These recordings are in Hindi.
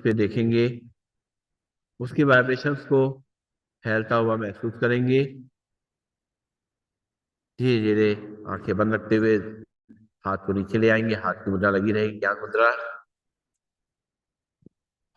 पे देखेंगे, उसके वाइब्रेशंस को फैलता हुआ महसूस करेंगे। धीरे धीरे आंखें बंद रखते हुए हाथ को नीचे ले आएंगे, हाथ की मुद्रा लगी रहेगी, ज्ञान मुद्रा।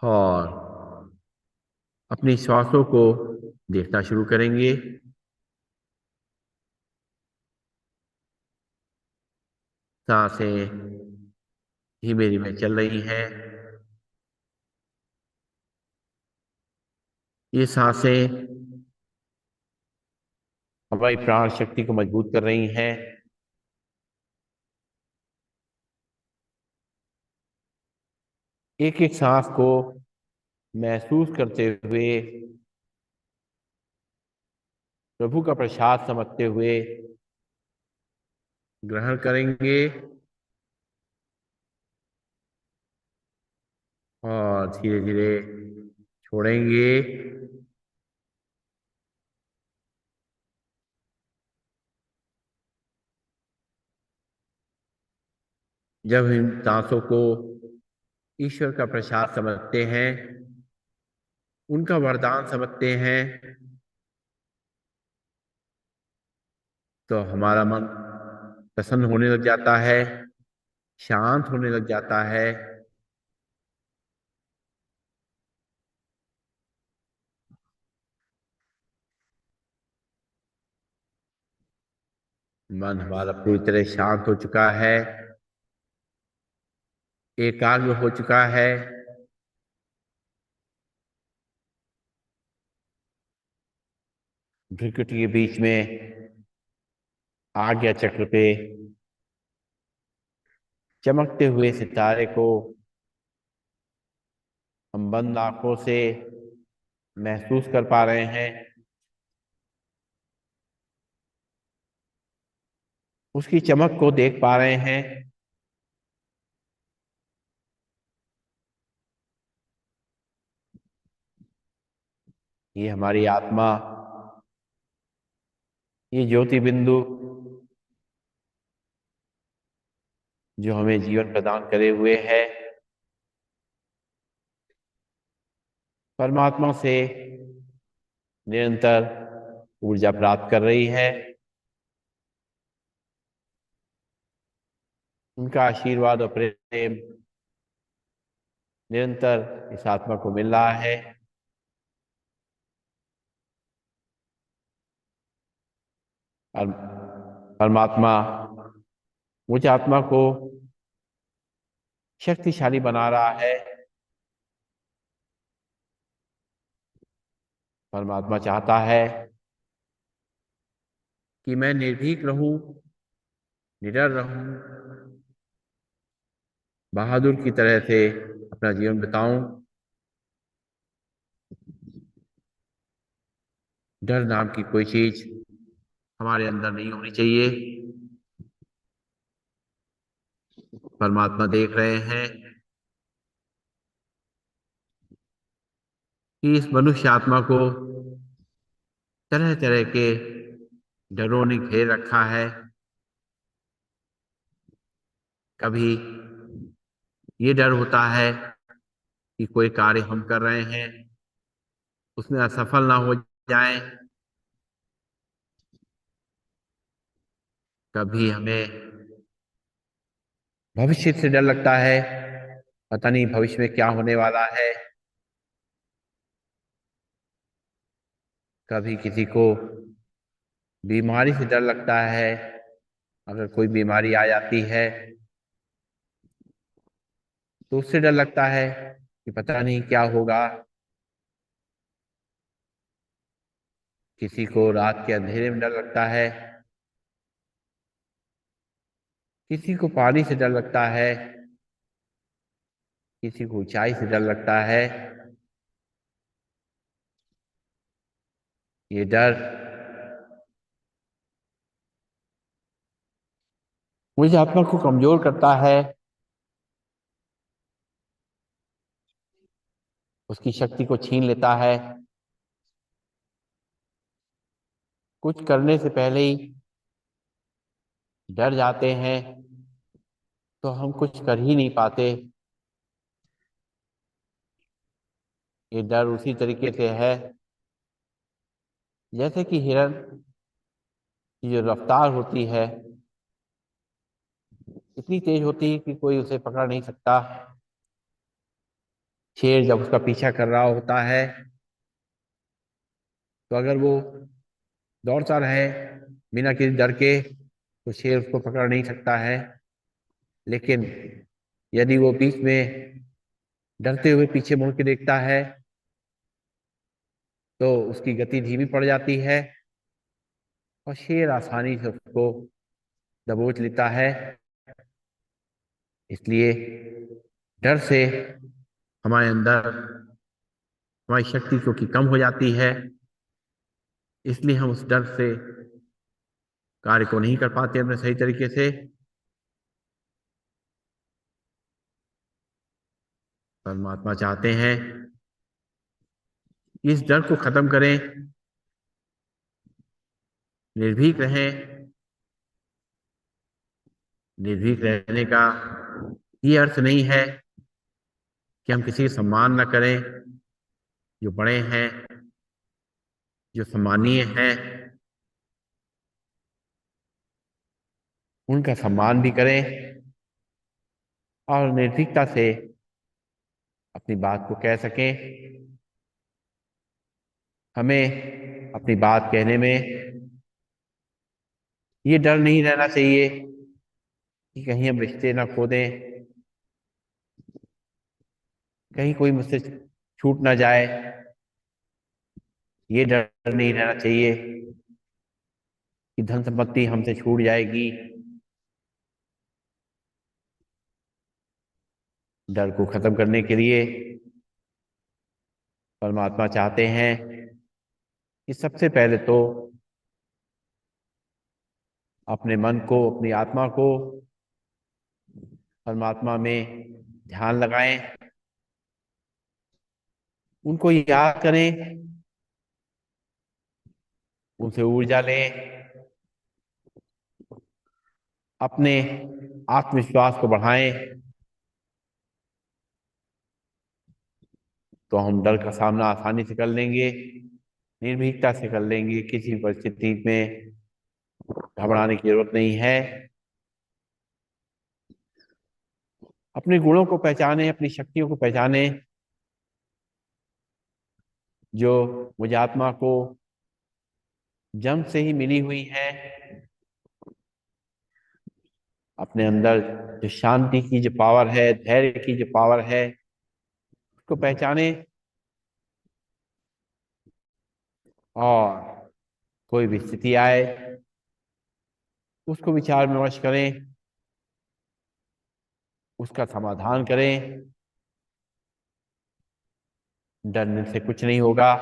और अपनी श्वासों को देखना शुरू करेंगे। सांसें धीमे धीमे चल रही हैं। ये सांसें हमारी प्राण शक्ति को मजबूत कर रही हैं। एक एक सांस को महसूस करते हुए, प्रभु का प्रसाद समझते हुए ग्रहण करेंगे और धीरे धीरे छोड़ेंगे। जब इन सांसों को ईश्वर का प्रसाद समझते हैं, उनका वरदान समझते हैं, तो हमारा मन प्रसन्न होने लग जाता है, शांत होने लग जाता है। मन हमारा पूरी तरह शांत हो चुका है, एकाग्र हो चुका है। भ्रिकुटी के बीच में आज्ञा चक्र पे चमकते हुए सितारे को हम बंद आंखों से महसूस कर पा रहे हैं। उसकी चमक को देख पा रहे हैं। ये हमारी आत्मा, ये ज्योति बिंदु जो हमें जीवन प्रदान करे हुए है, परमात्मा से निरंतर ऊर्जा प्राप्त कर रही है। उनका आशीर्वाद और प्रेम निरंतर इस आत्मा को मिल रहा है। और परमात्मा मुझ आत्मा को शक्तिशाली बना रहा है। परमात्मा चाहता है कि मैं निर्भीक रहूं, निडर रहूं, बहादुर की तरह से अपना जीवन बिताऊं। डर नाम की कोई चीज हमारे अंदर नहीं होनी चाहिए। परमात्मा देख रहे हैं कि इस मनुष्य आत्मा को तरह तरह के डरों ने घेर रखा है। कभी ये डर होता है कि कोई कार्य हम कर रहे हैं उसमें असफल ना हो जाएं। कभी हमें भविष्य से डर लगता है, पता नहीं भविष्य में क्या होने वाला है। कभी किसी को बीमारी से डर लगता है, अगर कोई बीमारी आ जाती है तो उससे डर लगता है कि पता नहीं क्या होगा। किसी को रात के अंधेरे में डर लगता है, किसी को पानी से डर लगता है, किसी को ऊंचाई से डर लगता है। ये डर मुझे आत्मा को कमजोर करता है, उसकी शक्ति को छीन लेता है। कुछ करने से पहले ही डर जाते हैं तो हम कुछ कर ही नहीं पाते। ये डर उसी तरीके से है जैसे कि हिरन की जो रफ्तार होती है इतनी तेज होती है कि कोई उसे पकड़ नहीं सकता। शेर जब उसका पीछा कर रहा होता है तो अगर वो दौड़ता रहे बिना किसी डर के तो शेर उसको पकड़ नहीं सकता है। लेकिन यदि वो बीच में डरते हुए पीछे मुड़ के देखता है तो उसकी गति धीमी पड़ जाती है और शेर आसानी से उसको दबोच लेता है। इसलिए डर से हमारे अंदर हमारी शक्ति क्योंकि कम हो जाती है, इसलिए हम उस डर से कार्य को नहीं कर पाते अपने सही तरीके से। परमात्मा चाहते हैं कि इस डर को खत्म करें, निर्भीक रहें। निर्भीक रहने का ये अर्थ नहीं है कि हम किसी का सम्मान न करें। जो बड़े हैं, जो सम्मानीय हैं, उनका सम्मान भी करें और निर्भीकता से अपनी बात को कह सकें। हमें अपनी बात कहने में ये डर नहीं रहना चाहिए कि कहीं हम रिश्ते ना खो दें, कहीं कोई मुझसे छूट ना जाए। ये डर नहीं रहना चाहिए कि धन संपत्ति हमसे छूट जाएगी। डर को खत्म करने के लिए परमात्मा चाहते हैं कि सबसे पहले तो अपने मन को, अपनी आत्मा को परमात्मा में ध्यान लगाएं, उनको याद करें, उनसे ऊर्जा लें, अपने आत्मविश्वास को बढ़ाएं। तो हम डर का सामना आसानी से कर लेंगे, निर्भीकता से कर लेंगे। किसी परिस्थिति में घबराने की जरूरत नहीं है। अपने गुणों को पहचाने, अपनी शक्तियों को पहचाने, जो मुझे आत्मा को जन्म से ही मिली हुई है। अपने अंदर जो शांति की जो पावर है, धैर्य की जो पावर है, उसको पहचाने और कोई भी स्थिति आए उसको विचार विमर्श करें, उसका समाधान करें। डरने से कुछ नहीं होगा।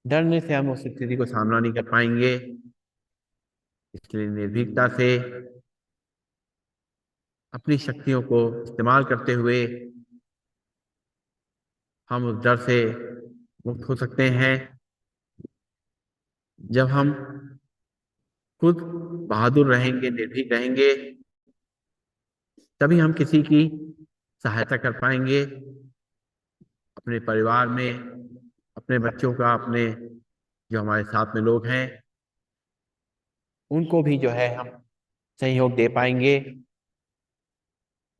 डरने से हम उस स्थिति को सामना नहीं कर पाएंगे। इसलिए निर्भीकता से अपनी शक्तियों को इस्तेमाल करते हुए हम उस डर से मुक्त हो सकते हैं। जब हम खुद बहादुर रहेंगे, निर्भीक रहेंगे, तभी हम किसी की सहायता कर पाएंगे। अपने परिवार में, अपने बच्चों का, अपने जो हमारे साथ में लोग हैं उनको भी जो है हम सहयोग दे पाएंगे,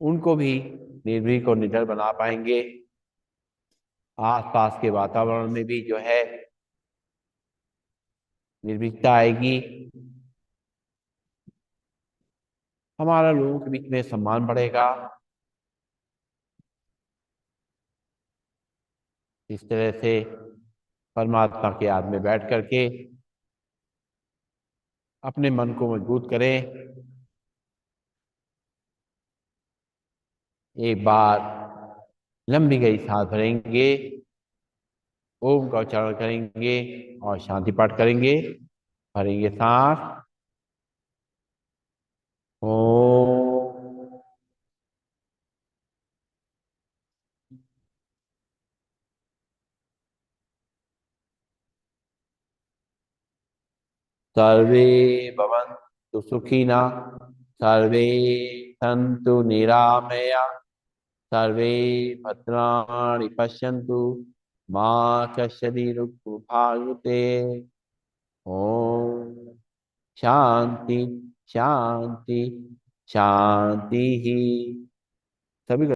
उनको भी निर्भीक और निडर बना पाएंगे। आसपास के वातावरण में भी जो है निर्भीकता आएगी। हमारा लोगों के बीच में सम्मान बढ़ेगा। इस तरह से परमात्मा के याद में बैठ करके अपने मन को मजबूत करें। एक बार लंबी गई सांस भरेंगे, ओम का उच्चारण करेंगे और शांति पाठ करेंगे। भरेंगे सांस, ओम। सर्वे भवन्तु सुखिनः, सर्वे सन्तु निरामया, सर्वे भद्राणि पश्यन्तु माँ च शरीर भागते। ओम शांति शांति शांति ही। सभी